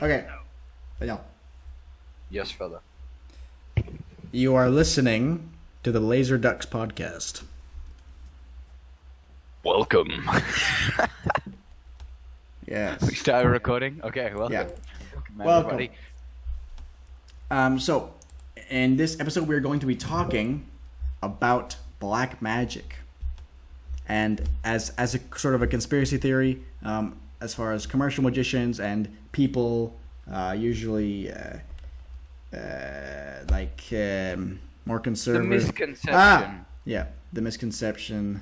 Okay. Daniel, Yes, fella. you are listening to the Laser Ducks podcast. Welcome. Yes. We started recording? Okay, welcome. Yeah. Welcome, everybody. So, in this episode, we're going to be talking about black magic, and as a sort of a conspiracy theory, as far as commercial magicians and people usually more The conservative. misconception The misconception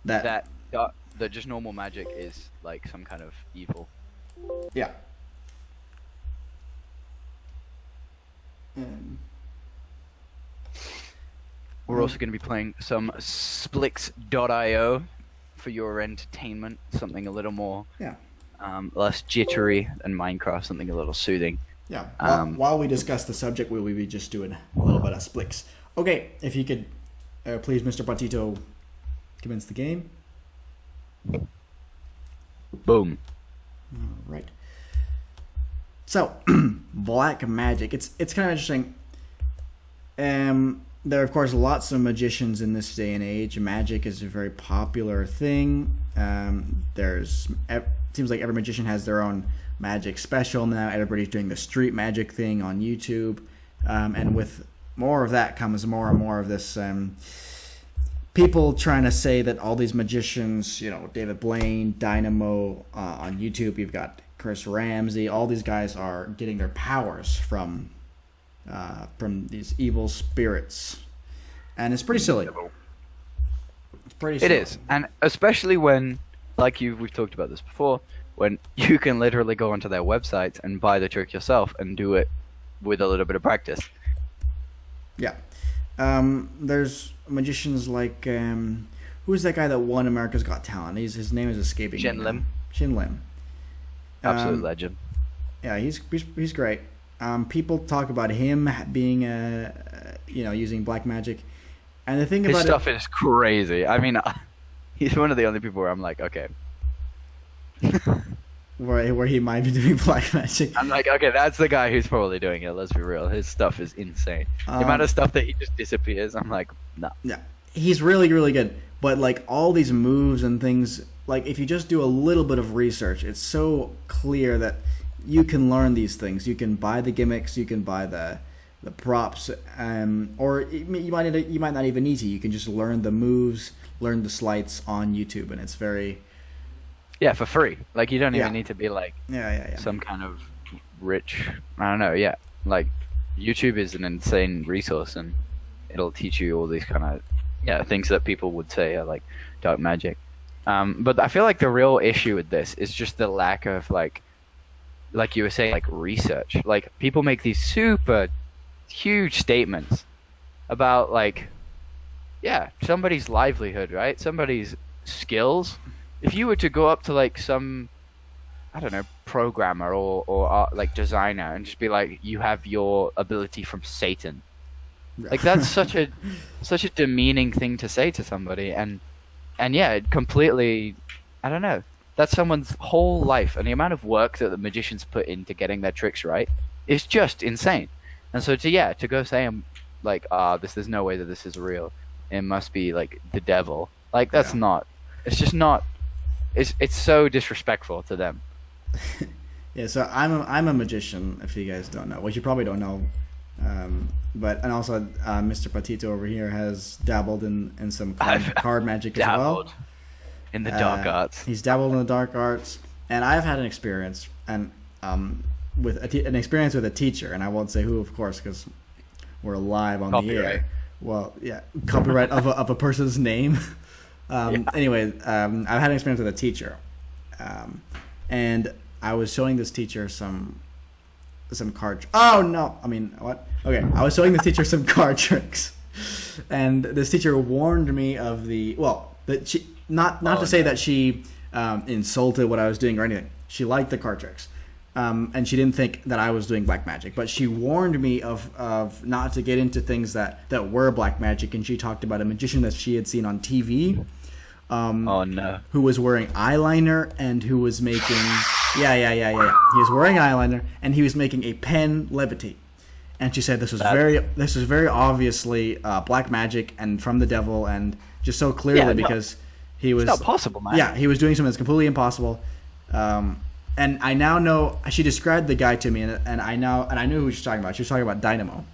that that just normal magic is like some kind of evil. yeah. We're also going to be playing some Splix.io for your entertainment, something a little more Yeah. less jittery than Minecraft, something a little soothing. Yeah. While Um, we discuss the subject, we will be just doing a little bit of Splix. Okay, if you could, please, Mr. Patito, commence the game. Boom. Right. So, black magic. It's kind of interesting. There are, of course, lots of magicians in this day and age. Magic is a very popular thing. Seems like every magician has their own magic special now. Everybody's doing the street magic thing on YouTube, and with more of that comes more and more of this. People trying to say that all these magicians, David Blaine, Dynamo on YouTube, you've got Chris Ramsey, all these guys are getting their powers from these evil spirits, and it's pretty silly. It's pretty silly. It is, and especially when, we've talked about this before, when you can literally go onto their website and buy the trick yourself and do it with a little bit of practice. Yeah. There's magicians like who's that guy that won America's Got Talent? His name is escaping me Shin now. Lim. Shin Lim. Absolute legend. Yeah, he's great. People talk about him being using black magic, and the thing His about stuff is crazy. I mean, he's one of the only people where I'm like, okay. where he might be doing black magic. I'm like, okay, that's the guy who's probably doing it. Let's be real. His stuff is insane. The amount of stuff that he just disappears, I'm like, no. Yeah, he's really, really good. But like all these moves and things, like if you just do a little bit of research, it's so clear that you can learn these things. You can buy the gimmicks, you can buy the props, or you might not even need to. You can just learn the moves, learn the sleights on YouTube, and it's very For free. Like, you don't even need to be like yeah. some kind of rich. I don't know. Yeah, like YouTube is an insane resource, and it'll teach you all these kind of things that people would say are like dark magic. But I feel like the real issue with this is just the lack of like you were saying, like research. Like, people make these super huge statements about somebody's livelihood, right? Somebody's skills. If you were to go up to like some, I don't know, programmer or like designer and just be like, you have your ability from Satan, like that's such a demeaning thing to say to somebody, and it completely, I don't know, that's someone's whole life, and the amount of work that the magicians put into getting their tricks right is just insane. And so to go say like, there's no way that this is real, it must be like the devil, like that's not, it's just not. It's so disrespectful to them. Yeah, so I'm a magician. If you guys don't know, which you probably don't know, and also Mr. Patito over here has dabbled in some card magic as well. Dabbled in the dark arts. He's dabbled in the dark arts, and I've had an experience with an experience with a teacher, and I won't say who, of course, because we're live on the air. Well, yeah, copyright of a person's name. Anyway, I've had an experience with a teacher, and I was showing this teacher some card. Oh no! I mean, what? Okay, I was showing this teacher some card tricks, and this teacher warned me of that she not to say that she insulted what I was doing or anything. She liked the card tricks, and she didn't think that I was doing black magic. But she warned me of not to get into things that were black magic, and she talked about a magician that she had seen on TV. Oh no! Who was wearing eyeliner and who was making He was wearing eyeliner and he was making a pen levitate. And she said this was very obviously black magic and from the devil, and just so clearly because he was. It's not possible, man. Yeah, he was doing something that's completely impossible. And I now know. She described the guy to me, and I knew who she was talking about. She was talking about Dynamo,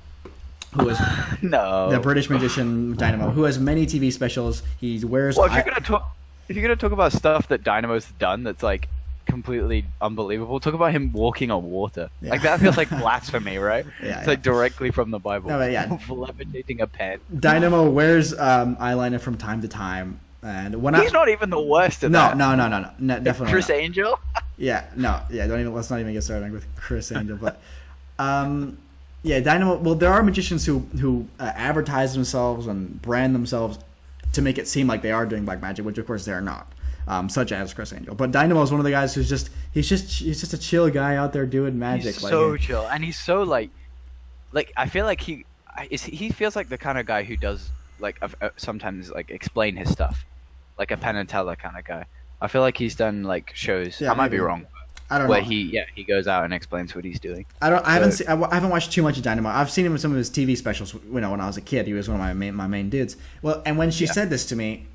who was the British magician Dynamo, who has many TV specials. He wears. Well, if you're gonna talk about stuff that Dynamo's done, that's like completely unbelievable. Talk about him walking on water. Yeah. Like that feels like blasphemy, right? It's like directly from the Bible. No, but levitating a pen. Dynamo wears eyeliner from time to time, and when he's not even the worst at that. No, definitely Chris not. Angel. Let's not even get started with Chris Angel, but Dynamo. Well, there are magicians who advertise themselves and brand themselves to make it seem like they are doing black magic, which of course they are not. Such as Chris Angel, but Dynamo is one of the guys who's he's just a chill guy out there doing magic. He's so chill, and he's so like I feel like he feels like the kind of guy who does like sometimes like explain his stuff, like a Penn and Teller kind of guy. I feel like he's done like shows. I might be wrong. I don't know. Where he goes out and explains what he's doing. I haven't watched too much of Dynamo. I've seen him in some of his TV specials. When I was a kid, he was one of my main dudes. Well, and when she said this to me,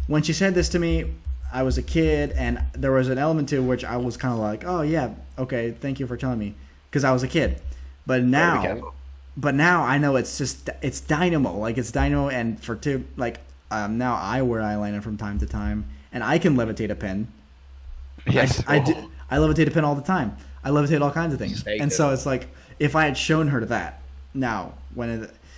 when she said this to me, I was a kid, and there was an element to which I was kind of like, oh yeah, okay, thank you for telling me, because I was a kid. But now I know it's Dynamo, like it's Dynamo, and now I wear eyeliner from time to time, and I can levitate a pen. Yes, I levitate a pen all the time. I levitate all kinds of things, and so it's like if I had shown her that now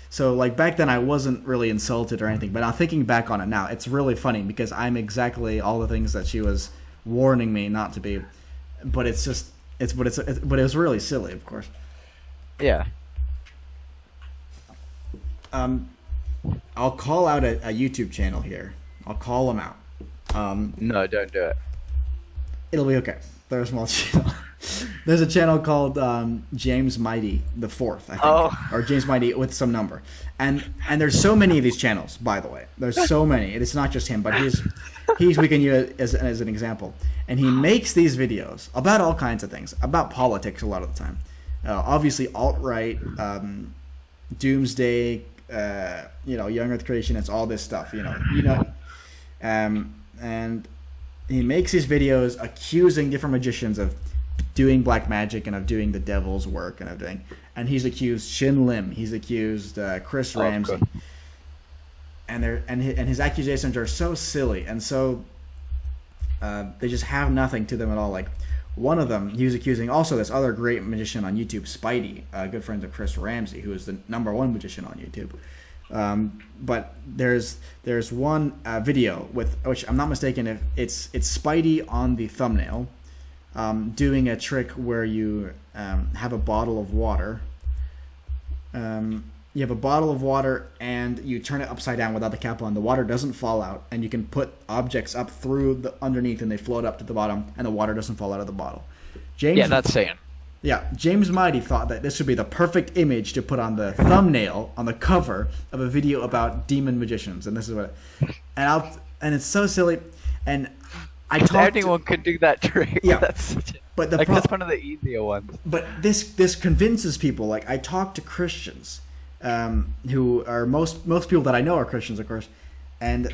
So like back then I wasn't really insulted or anything, but now thinking back on it now, it's really funny because I'm exactly all the things that she was warning me not to be, but it was really silly, of course. Yeah. I'll call out a YouTube channel here. I'll call them out. No, don't do it. It'll be okay. They're a small channel. There's a channel called James Mighty the Fourth, I think, or James Mighty with some number, and there's so many of these channels. By the way, there's so many. It's not just him, but we can use as an example, and he makes these videos about all kinds of things, about politics a lot of the time. Obviously, alt-right, doomsday, young Earth creationists, all this stuff. And he makes these videos accusing different magicians of doing black magic and of doing the devil's work and he's accused Shin Lim, he's accused Chris Ramsey, and his accusations are so silly and so they just have nothing to them at all. Like one of them, he was accusing also this other great magician on YouTube, Spidey, a good friend of Chris Ramsey, who is the #1 magician on YouTube. But there's one video with which I'm not mistaken if it's Spidey on the thumbnail, doing a trick where you have a bottle of water. You have a bottle of water and you turn it upside down without the cap on. The water doesn't fall out, and you can put objects up through the underneath, and they float up to the bottom, and the water doesn't fall out of the bottle. That's saying. Yeah, James Mighty thought that this would be the perfect image to put on the thumbnail, on the cover of a video about demon magicians, and this is what. And it's so silly, and I talked. Anyone could do that trick. Yeah, that's one of the easier ones. But this convinces people. Like I talk to Christians, who are most people that I know are Christians, of course, and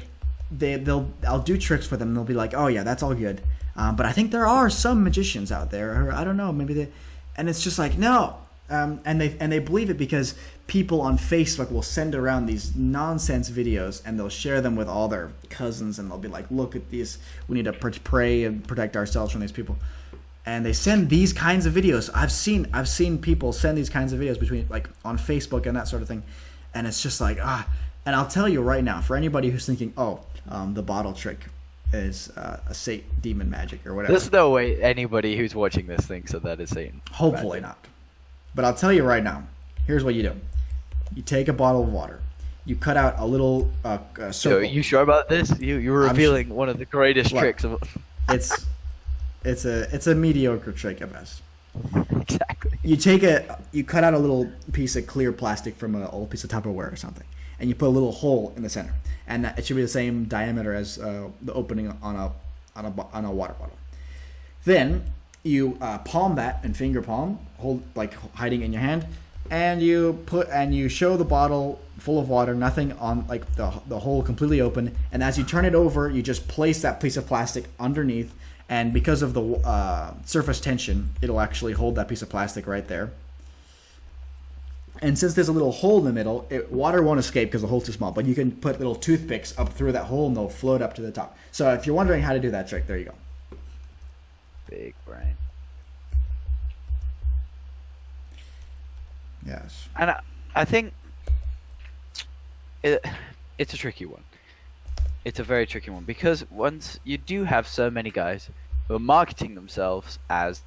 I'll do tricks for them, and they'll be like, oh yeah, that's all good, but I think there are some magicians out there, or I don't know, maybe they. And it's just like no, and they believe it because people on Facebook will send around these nonsense videos and they'll share them with all their cousins, and they'll be like, look at these, we need to pray and protect ourselves from these people, and they send these kinds of videos. I've seen people send these kinds of videos between like on Facebook and that sort of thing, and it's just like and I'll tell you right now, for anybody who's thinking the bottle trick is a Satan demon magic or whatever. There's no way anybody who's watching this thinks that is Satan. Hopefully not. But I'll tell you right now, here's what you do. You take a bottle of water. You cut out a little circle. So, you sure about this? You're revealing one of the greatest tricks of... It's a mediocre trick at best. Exactly. You cut out a little piece of clear plastic from an old piece of Tupperware or something, and you put a little hole in the center, and it should be the same diameter as the opening on a water bottle. Then you palm that and finger palm, hold like hiding in your hand, and you show the bottle full of water, nothing on, like the hole completely open. And as you turn it over, you just place that piece of plastic underneath, and because of the surface tension, it'll actually hold that piece of plastic right there. And since there's a little hole in the middle, water won't escape because the hole's too small. But you can put little toothpicks up through that hole, and they'll float up to the top. So if you're wondering how to do that trick, there you go. Big brain. Yes. And I think it's a tricky one. It's a very tricky one, because once you do have so many guys who are marketing themselves as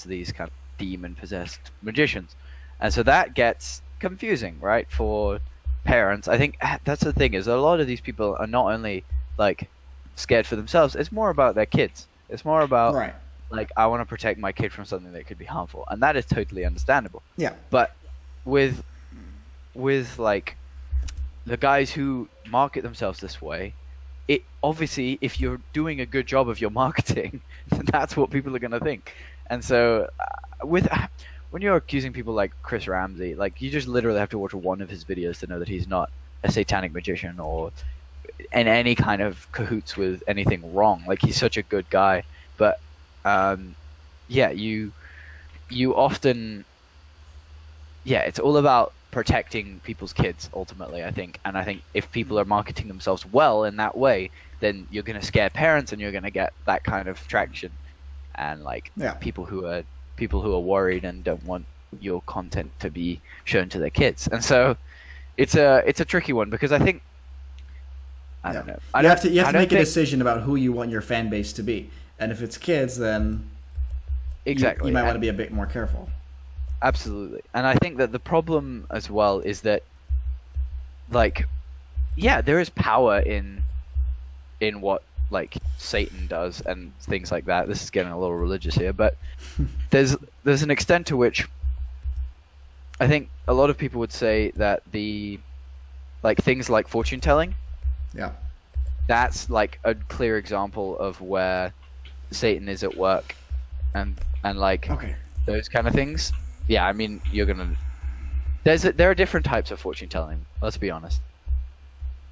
these kind of demon-possessed magicians, and so that gets confusing, right, for parents. I think that's the thing, is a lot of these people are not only like scared for themselves, it's more about their kids. It's more about right. Like, I want to protect my kid from something that could be harmful, and that is totally understandable. Yeah. But with like the guys who market themselves this way, it obviously, if you're doing a good job of your marketing, that's what people are going to think. And so when you're accusing people like Chris Ramsey, like, you just literally have to watch one of his videos to know that he's not a satanic magician or in any kind of cahoots with anything wrong. Like, he's such a good guy. But yeah, you often, yeah, it's all about protecting people's kids ultimately, I think. And I think if people are marketing themselves well in that way, then you're going to scare parents, and you're going to get that kind of traction, and like people who are worried and don't want your content to be shown to their kids. And so it's a tricky one, because I think I don't know. You have to make a decision about who you want your fan base to be. And if it's kids, then exactly, you might want to be a bit more careful. Absolutely. And I think that the problem as well is that, like, yeah, there is power in what, like, Satan does and things like that. This is getting a little religious here, but there's an extent to which I think a lot of people would say that things like fortune telling, yeah, that's like a clear example of where Satan is at work, and like those kind of things. Yeah, I mean, there are different types of fortune telling. Let's be honest.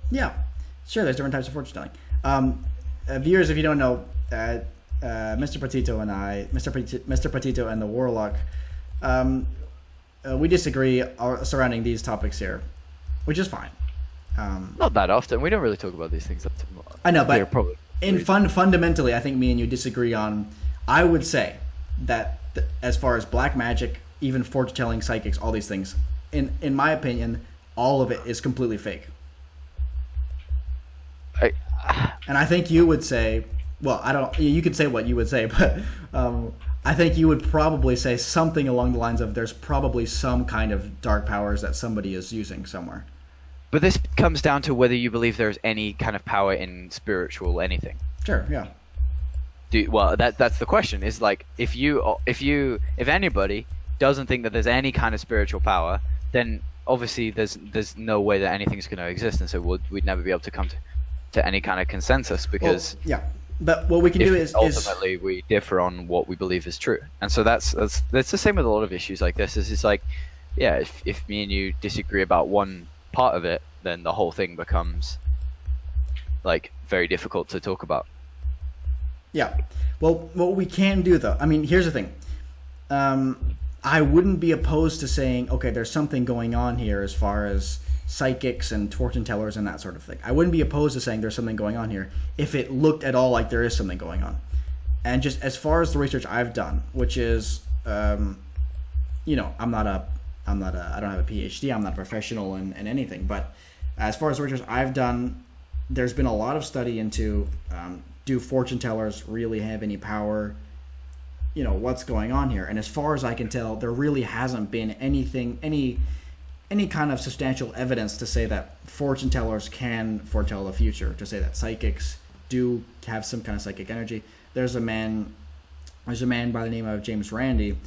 Yeah, sure. There's different types of fortune telling. Viewers, if you don't know, Mr. Petito and I, Mr. Petito and the Warlock, we disagree surrounding these topics here, which is fine. Not that often. We don't really talk about these things. I know, but fundamentally, I think me and you disagree on. I would say that as far as black magic, even fortune telling, psychics, all these things, in my opinion, all of it is completely fake. And I think you would say, well, I don't. You could say what you would say, but I think you would probably say something along the lines of, "There's probably some kind of dark powers that somebody is using somewhere." But this comes down to whether you believe there's any kind of power in spiritual anything. Sure. Yeah. Well, that's the question. Is like, if anybody doesn't think that there's any kind of spiritual power, then obviously there's no way that anything's going to exist, and so we'd never be able to come to any kind of consensus, because yeah. But what we can do is ultimately we differ on what we believe is true, and so that's the same with a lot of issues like this. It's like, yeah, if me and you disagree about one part of it, then the whole thing becomes like very difficult to talk about. Yeah. Well, what we can do, though, I mean, here's the thing. I wouldn't be opposed to saying, okay, there's something going on here as far as psychics and fortune tellers and that sort of thing. I wouldn't be opposed to saying there's something going on here if it looked at all like there is something going on. And just as far as the research I've done, which is, I don't have a PhD, I'm not a professional in anything, but as far as the research I've done, there's been a lot of study into, do fortune tellers really have any power? What's going on here? And as far as I can tell, there really hasn't been any kind of substantial evidence to say that fortune tellers can foretell the future, to say that psychics do have some kind of psychic energy. There's a man by the name of James Randi,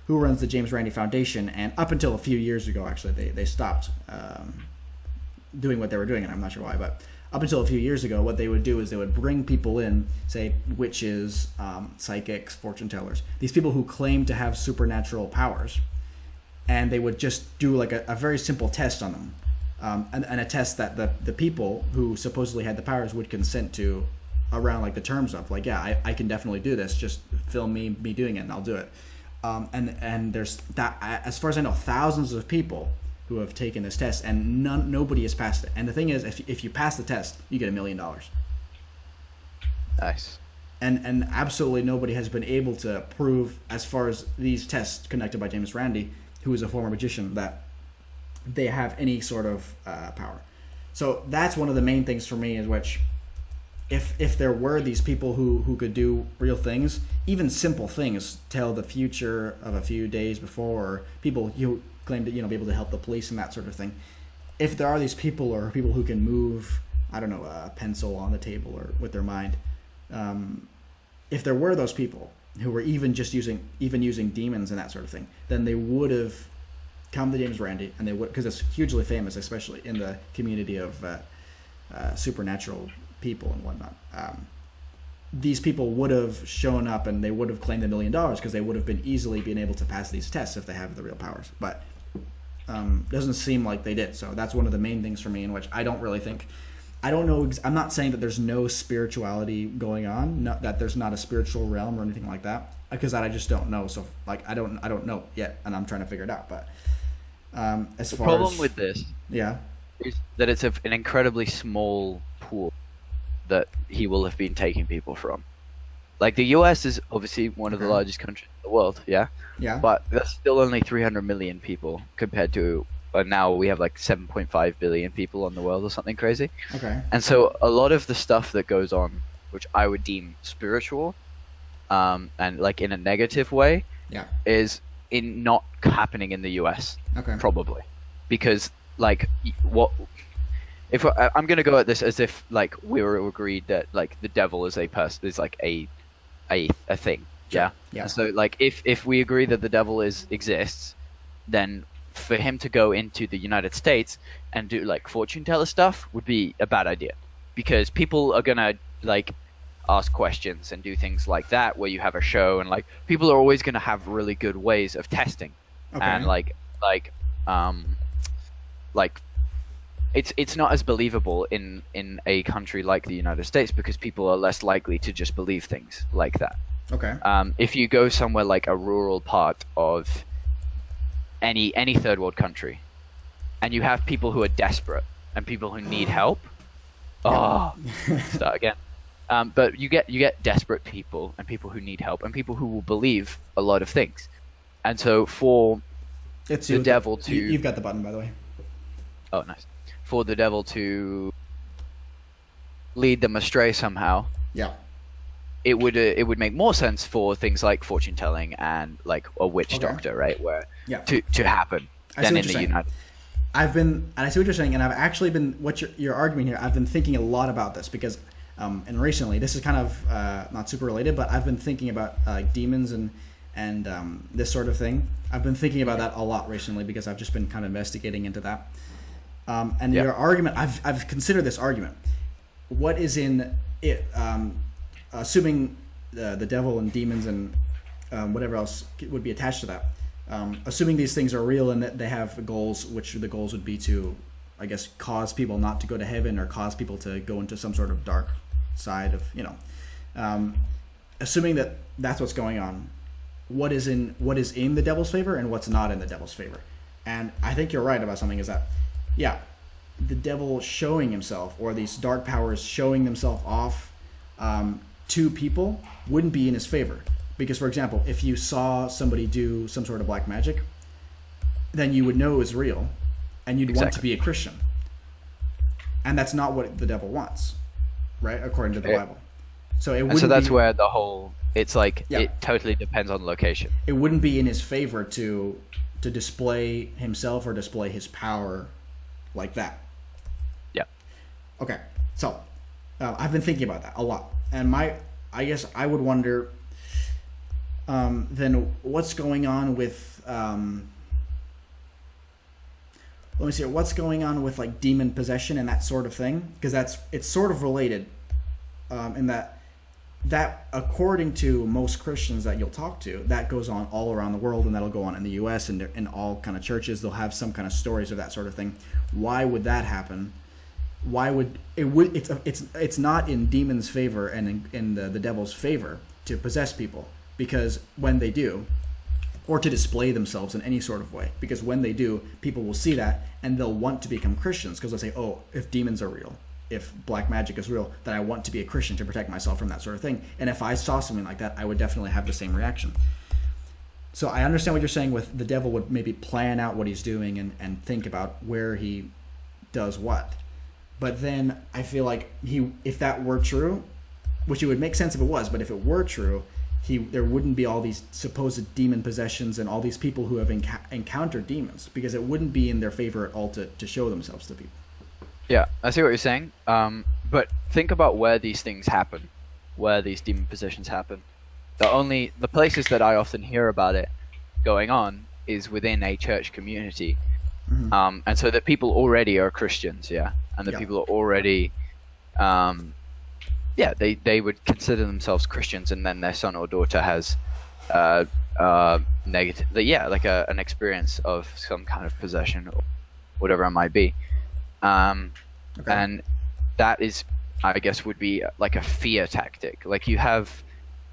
who runs the James Randi Foundation, and up until a few years ago, actually, they stopped doing what they were doing, and I'm not sure why, but up until a few years ago, what they would do is they would bring people in, say witches, psychics, fortune tellers, these people who claim to have supernatural powers, and they would just do like a very simple test on them, and a test that the people who supposedly had the powers would consent to, around like the terms of like, yeah, I can definitely do this, just film me doing it and I'll do it. And there's that, as far as I know, thousands of people who have taken this test, and nobody has passed it. And the thing is, if you pass the test, you get $1 million. Nice. And absolutely nobody has been able to prove, as far as these tests conducted by James Randi, who is a former magician, that they have any sort of power. So that's one of the main things for me, is which, if there were these people who could do real things, even simple things, tell the future of a few days before, or people who claim to be able to help the police and that sort of thing. If there are these people, or people who can move, I don't know, a pencil on the table or with their mind, if there were those people who were even using demons and that sort of thing, then they would have come to James Randi, and they would, because it's hugely famous, especially in the community of supernatural people and whatnot. These people would have shown up, and they would have claimed $1 million, because they would have been easily been able to pass these tests if they have the real powers. But doesn't seem like they did. So that's one of the main things for me, in which I don't really think. I don't know. I'm not saying that there's no spirituality going on, that there's not a spiritual realm or anything like that, because that I just don't know. So like I don't know yet, and I'm trying to figure it out. But as far as the problem with this, is that it's an incredibly small pool that he will have been taking people from. Like, the US is obviously one of the largest countries in the world, yeah? But there's still only 300 million people compared to, now we have like 7.5 billion people on the world or something crazy. Okay. And so a lot of the stuff that goes on, which I would deem spiritual, and like in a negative way, is not happening in the US. Okay. Probably. Because, like, if I'm going to go at this as if like we were agreed that like the devil is like a thing, yeah. And so like if we agree that the devil exists, then for him to go into the United States and do like fortune teller stuff would be a bad idea, because people are gonna like ask questions and do things like that, where you have a show, and like people are always gonna have really good ways of testing, and like it's not as believable in a country like the United States, because people are less likely to just believe things like that. Okay. If you go somewhere like a rural part of any third world country, and you have people who are desperate and people who need help, start again. But you get desperate people and people who need help and people who will believe a lot of things, and so for the devil to you've got the button, by the way. Oh, nice. For the devil to lead them astray somehow, it would make more sense for things like fortune telling and like a witch doctor, right? Where to happen than in the United. I see what you're saying, and I've actually been you're arguing here. I've been thinking a lot about this, because and recently, this is kind of not super related, but I've been thinking about demons and this sort of thing. I've been thinking about that a lot recently, because I've just been kind of investigating into that. And your argument, I've considered this argument. What is in it? Assuming the devil and demons and whatever else would be attached to that. Assuming these things are real and that they have goals, which the goals would be to, I guess, cause people not to go to heaven, or cause people to go into some sort of dark side of, assuming that that's what's going on. What is in the devil's favor and what's not in the devil's favor? And I think you're right about something, is that, the devil showing himself, or these dark powers showing themselves off to people, wouldn't be in his favor. Because, for example, if you saw somebody do some sort of black magic, then you would know it was real, and you'd want to be a Christian. And that's not what the devil wants, right? According to the Bible. So it wouldn't. So that's where the whole, it's like, it totally depends on location. It wouldn't be in his favor to display himself or display his power like that. Yeah. Okay. So I've been thinking about that a lot, and I guess I would wonder, then what's going on with let me see, what's going on with like demon possession and that sort of thing, because it's sort of related, in that according to most Christians that you'll talk to, that goes on all around the world, and that'll go on in the U.S. and in all kind of churches. They'll have some kind of stories of that sort of thing. Why would that happen? Why would it? It's not in demons' favor and in the devil's favor to possess people, because when they do, or to display themselves in any sort of way, because when they do, people will see that and they'll want to become Christians, because they'll say, oh, if demons are real, if black magic is real, then I want to be a Christian to protect myself from that sort of thing. And if I saw something like that, I would definitely have the same reaction. So I understand what you're saying with the devil would maybe plan out what he's doing and think about where he does what. But then I feel like if that were true, which it would make sense if it was, but if it were true, there wouldn't be all these supposed demon possessions and all these people who have encountered demons, because it wouldn't be in their favor at all to show themselves to people. Yeah, I see what you're saying. But think about where these things happen, where these demon possessions happen. The places that I often hear about it going on is within a church community. Mm-hmm. And so the people already are Christians, yeah, and the people are already, they would consider themselves Christians, and then their son or daughter has negative, like an experience of some kind of possession or whatever it might be. And that is, I guess, would be like a fear tactic. Like you have,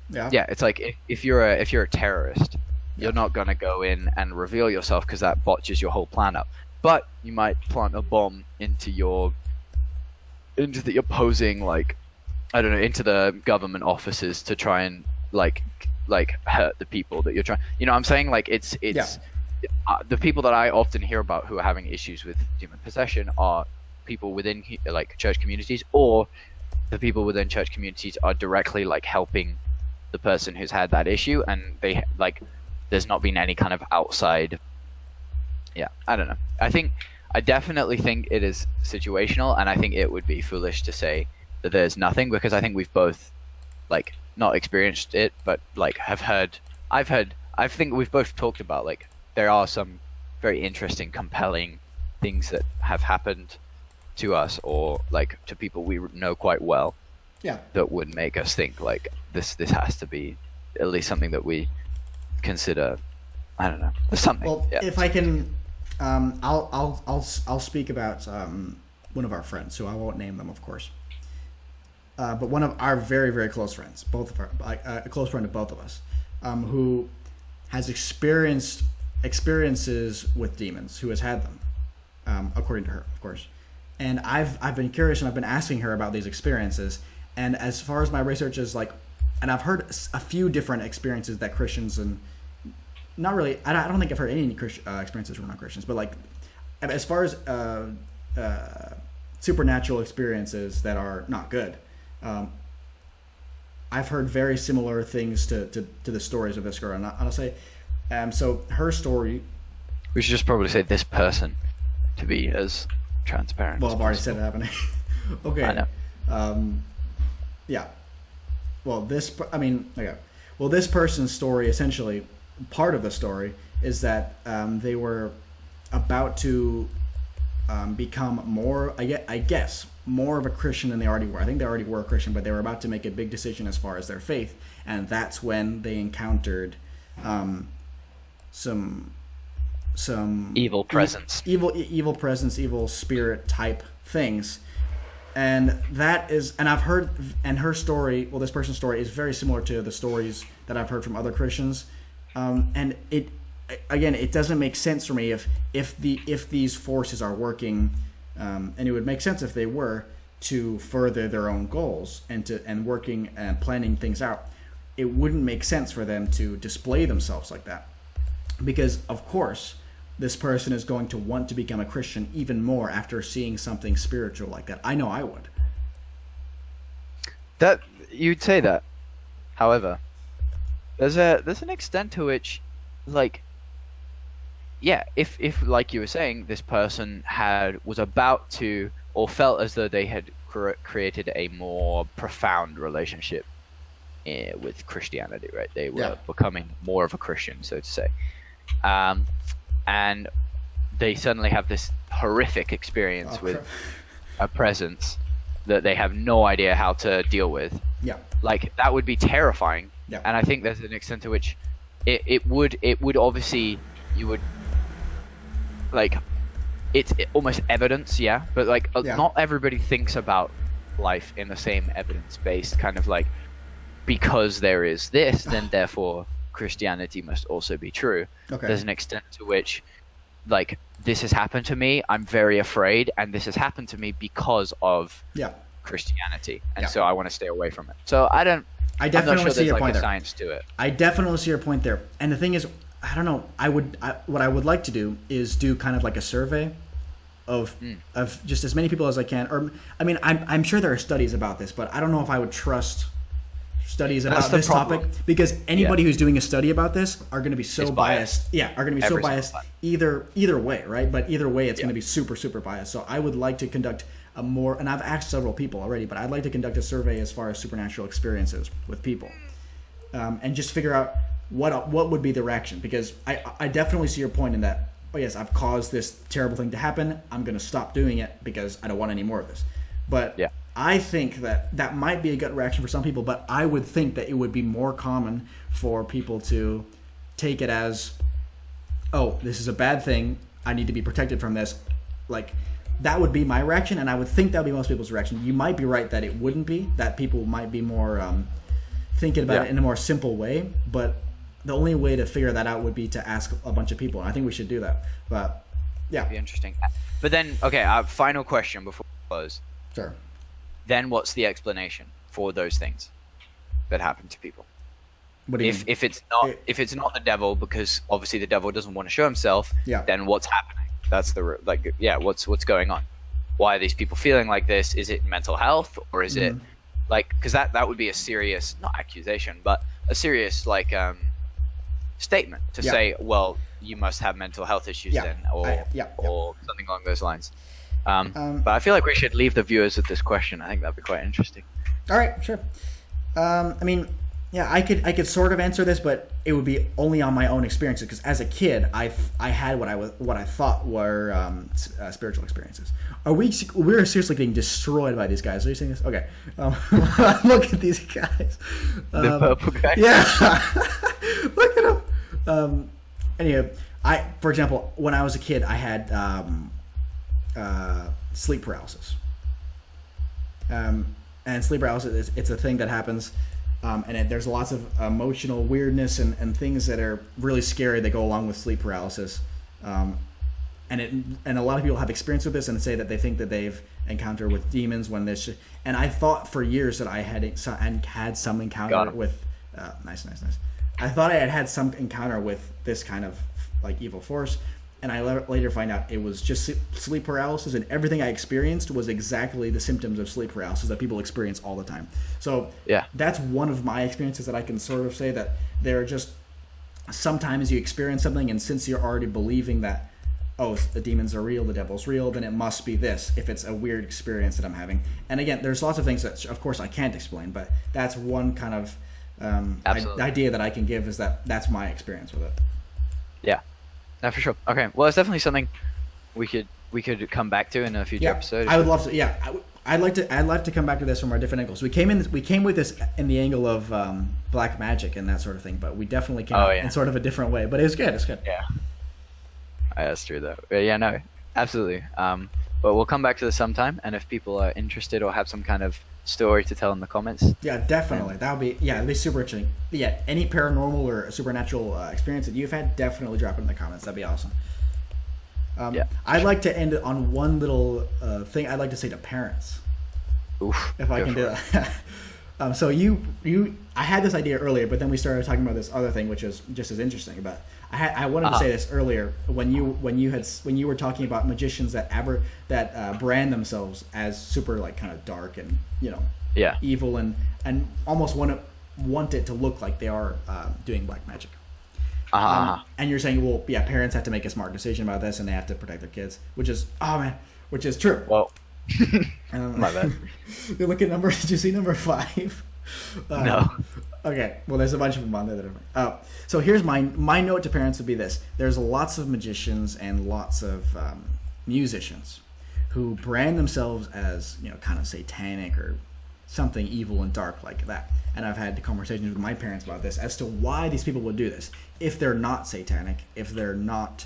it's like if you're a terrorist, you're not gonna go in and reveal yourself, because that botches your whole plan up. But you might plant a bomb into the opposing, like, I don't know, into the government offices to try and like hurt the people that you're trying. You know what I'm saying? Like it's the people that I often hear about who are having issues with demon possession are people within like church communities, or the people within church communities are directly like helping the person who's had that issue, and they like there's not been any kind of outside. I don't know. I definitely think it is situational, and I think it would be foolish to say that there's nothing, because I think we've both like not experienced it, but like I think we've both talked about like there are some very interesting, compelling things that have happened to us, or like to people we know quite well, that would make us think like this has to be at least something that we consider. I don't know, something. Well, if I can, I'll speak about one of our friends, so I won't name them, of course. But one of our very, very close friends, a close friend of both of us, who has experiences with demons, who has had them, according to her, of course. And I've been curious, and I've been asking her about these experiences. And as far as my research is like, and I've heard a few different experiences that Christians, and not really, I don't think I've heard any experiences from non-Christians, but like as far as supernatural experiences that are not good, I've heard very similar things to the stories of this girl. And I'll say, so her story. We should just probably say this person to be as transparent. Well, I've already said it happening. Okay. I know. Well, this person's story, essentially, part of the story is that they were about to become more, I guess, more of a Christian than they already were. I think they already were a Christian, but they were about to make a big decision as far as their faith, and that's when they encountered some evil presence, evil presence, evil spirit type things. And that is, and I've heard, and her story, well, this person's story is very similar to the stories that I've heard from other Christians. And it doesn't make sense for me if these forces are working, and it would make sense if they were, to further their own goals and working and planning things out. It wouldn't make sense for them to display themselves like that, because of course this person is going to want to become a Christian even more after seeing something spiritual like that. I know I would. That you'd say that. However, there's an extent to which, like, if like you were saying, this person was about to, or felt as though they had created a more profound relationship with Christianity, right? They were becoming more of a Christian, so to say. And they suddenly have this horrific experience with a presence that they have no idea how to deal with. Yeah. Like, that would be terrifying. Yeah. And I think there's an extent to which it would obviously, you would, like, it's almost evidence, yeah, but like not everybody thinks about life in the same evidence-based kind of like, because there is this, then therefore Christianity must also be true. Okay. There's an extent to which, like, this has happened to me, I'm very afraid, and this has happened to me because of Christianity, and so I want to stay away from it. So I definitely see your point there. Science to it. I definitely see your point there. And the thing is, I don't know. What I would like to do is do kind of like a survey of just as many people as I can. Or I mean, I'm sure there are studies about this, but I don't know if I would trust studies about this topic, because anybody who's doing a study about this are going to be so biased. Yeah, are going to be so biased either way, right? But either way, it's going to be super, super biased. So I would like to conduct a more, and I've asked several people already, but I'd like to conduct a survey as far as supernatural experiences with people, and just figure out what would be the reaction. Because I definitely see your point in that. Oh yes, I've caused this terrible thing to happen. I'm going to stop doing it because I don't want any more of this. But I think that might be a gut reaction for some people, but I would think that it would be more common for people to take it as, oh, this is a bad thing, I need to be protected from this. Like, that would be my reaction, and I would think that would be most people's reaction. You might be right that it wouldn't be, that people might be more thinking about it in a more simple way, but the only way to figure that out would be to ask a bunch of people, and I think we should do that. But yeah. That'd be interesting. But then, okay, final question before we close. Sure. Then what's the explanation for those things that happen to people? What do you mean? If it's not the devil, because obviously the devil doesn't want to show himself, then what's happening? That's what's going on? Why are these people feeling like this? Is it mental health, or is it like, because that would be a serious, not accusation, but a serious like statement to say, well, you must have mental health issues then, or something along those lines. But I feel like we should leave the viewers with this question. I think that'd be quite interesting. All right, sure. I mean, I could sort of answer this, but it would be only on my own experiences. Because as a kid, I had what I thought were spiritual experiences. We're seriously getting destroyed by these guys. Are you seeing this? Okay. Look at these guys. The purple guys. Yeah. Look at them. Anyway, for example, when I was a kid, I had sleep paralysis. And sleep paralysis, it's a thing that happens, and there's lots of emotional weirdness and things that are really scary that go along with sleep paralysis. And a lot of people have experience with this and say that they think that they've encountered with demons when this. And I thought for years that I had some encounter with. Nice. I thought I had some encounter with this kind of like evil force. And I later find out it was just sleep paralysis, and everything I experienced was exactly the symptoms of sleep paralysis that people experience all the time. So that's one of my experiences that I can sort of say that there are just sometimes you experience something, and since you're already believing that, oh, the demons are real, the devil's real, then it must be this if it's a weird experience that I'm having. And again, there's lots of things that, of course, I can't explain, but that's one kind of idea that I can give, is that that's my experience with it. Yeah. No, for sure. Okay. Well, it's definitely something we could come back to in a future episode. I would love to. Yeah, I'd like to come back to this from our different angles. We came with this in the angle of black magic and that sort of thing, but we definitely came in sort of a different way. But it was good. It's good. Yeah. That's true though. Yeah. No. Absolutely. But we'll come back to this sometime, and if people are interested or have some kind of story to tell in the comments. Yeah, definitely. That'll be it'd be super interesting. Yeah, any paranormal or supernatural experience that you've had, definitely drop it in the comments. That'd be awesome. I'd like to end it on one little thing I'd like to say to parents. Oof. If I can do that. So I had this idea earlier, but then we started talking about this other thing, which is just as interesting. But I wanted to say this earlier when you were talking about magicians that brand themselves as super like kind of dark and evil and almost want it to look like they are doing black magic. And you're saying, well, parents have to make a smart decision about this, and they have to protect their kids, which is true. Well, my bad. You look at numbers. Did you see number 5? No. Okay. Well, there's a bunch of them on there that are. So here's my note to parents would be this: there's lots of magicians and lots of musicians who brand themselves as, kind of satanic or something evil and dark like that. And I've had conversations with my parents about this as to why these people would do this. If they're not satanic, if they're not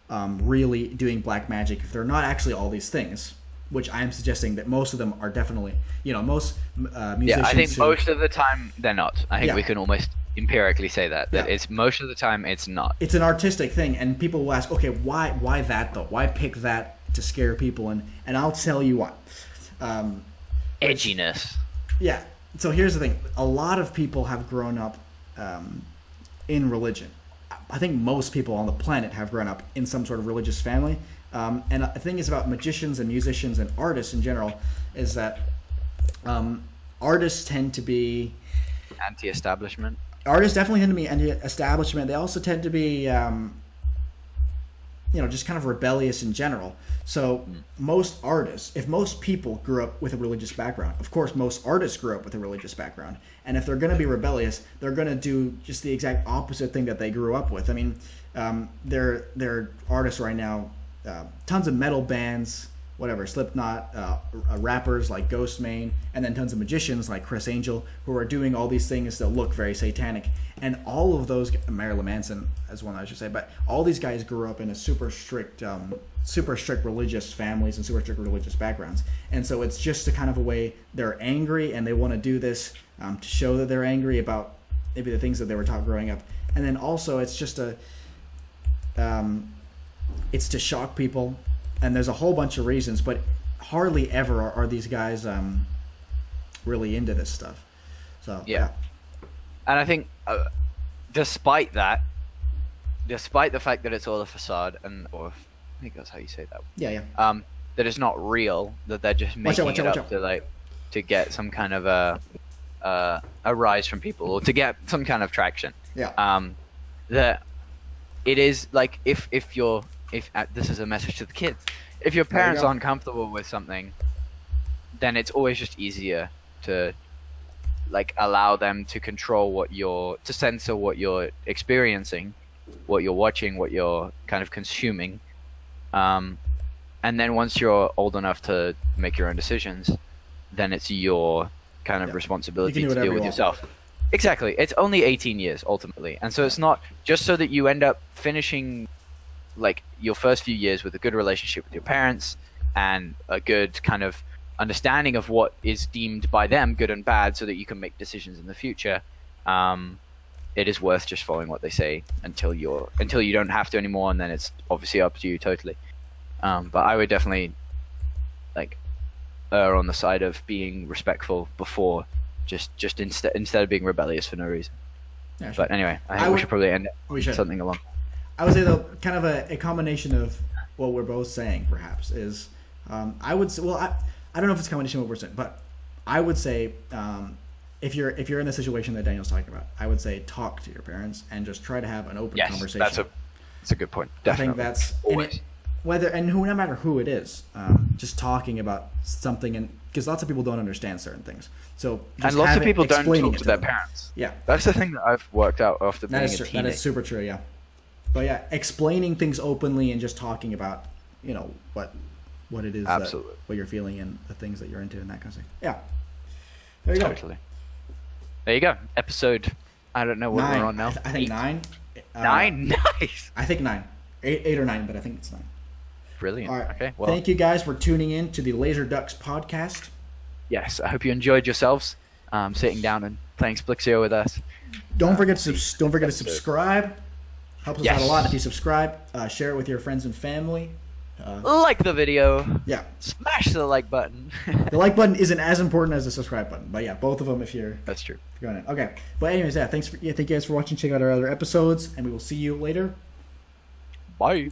really doing black magic, if they're not actually all these things, which I'm suggesting that most of them are definitely, most musicians. Yeah, I think most of the time they're not. I think we can almost empirically say that it's most of the time it's not. It's an artistic thing, and people will ask, okay, why that though? Why pick that to scare people? And I'll tell you what. Edginess. Yeah. So here's the thing. A lot of people have grown up in religion. I think most people on the planet have grown up in some sort of religious family. And the thing is about magicians and musicians and artists in general is that artists tend to be... Anti-establishment. Artists definitely tend to be anti-establishment. They also tend to be, just kind of rebellious in general. So most artists, if most people grew up with a religious background, of course most artists grew up with a religious background. And if they're going to be rebellious, they're going to do just the exact opposite thing that they grew up with. I mean, there are artists right now, tons of metal bands, whatever, Slipknot, rappers like Ghostmane, and then tons of magicians like Chris Angel who are doing all these things that look very satanic. And all of those, Marilyn Manson as one I should say, but all these guys grew up in a super strict religious families and super strict religious backgrounds. And so it's just a kind of a way they're angry and they want to do this to show that they're angry about maybe the things that they were taught growing up. And then also it's just it's to shock people. And there's a whole bunch of reasons, but hardly ever are these guys really into this stuff. So yeah. And I think, despite the fact that it's all a facade, or I think that's how you say that. Yeah. That it's not real. That they're just making it up to get some kind of a rise from people, or to get some kind of traction. Yeah. That it is like if this is a message to the kids, if your parents aren't comfortable with something, then it's always just easier to allow them to control to censor what you're experiencing, what you're watching, what you're kind of consuming. And then once you're old enough to make your own decisions, then it's your kind of responsibility to deal with yourself. Exactly. It's only 18 years ultimately. And so it's not just so that you end up finishing your first few years with a good relationship with your parents and a good kind of understanding of what is deemed by them good and bad, so that you can make decisions in the future. It is worth just following what they say until you don't have to anymore, and then it's obviously up to you totally. But I would definitely err on the side of being respectful before just instead of being rebellious for no reason. Yeah, sure. But anyway, I think we should probably end it something along. I would say though, kind of a combination of what we're both saying, perhaps, is I would say, well, I don't know if it's a combination of what we're saying, but I would say if you're in the situation that Daniel's talking about, I would say talk to your parents and just try to have an open conversation. That's a good point. Definitely. I think that's no matter who it is, just talking about something, and because lots of people don't understand certain things, so and lots of people don't talk to their parents. Yeah, that's the thing that I've worked out after being a teenager. That is super true. Yeah. But yeah, explaining things openly and just talking about, what it is, what you're feeling and the things that you're into and that kind of thing. Yeah. There you go. Totally. There you go. Episode, I don't know what 9. We're on now. I think 9. 9? Nice. I think 9. 8 or 9, but I think it's 9. Brilliant. All right. Okay. Well, thank you guys for tuning in to the Laser Ducks podcast. Yes. I hope you enjoyed yourselves sitting down and playing Splixio with us. Don't forget to subscribe. Helps us out a lot if you subscribe. Share it with your friends and family. Like the video. Yeah. Smash the like button. The like button isn't as important as the subscribe button, but yeah, both of them if you're. That's true. Going in. Okay. But anyways, thank you guys for watching. Check out our other episodes, and we will see you later. Bye.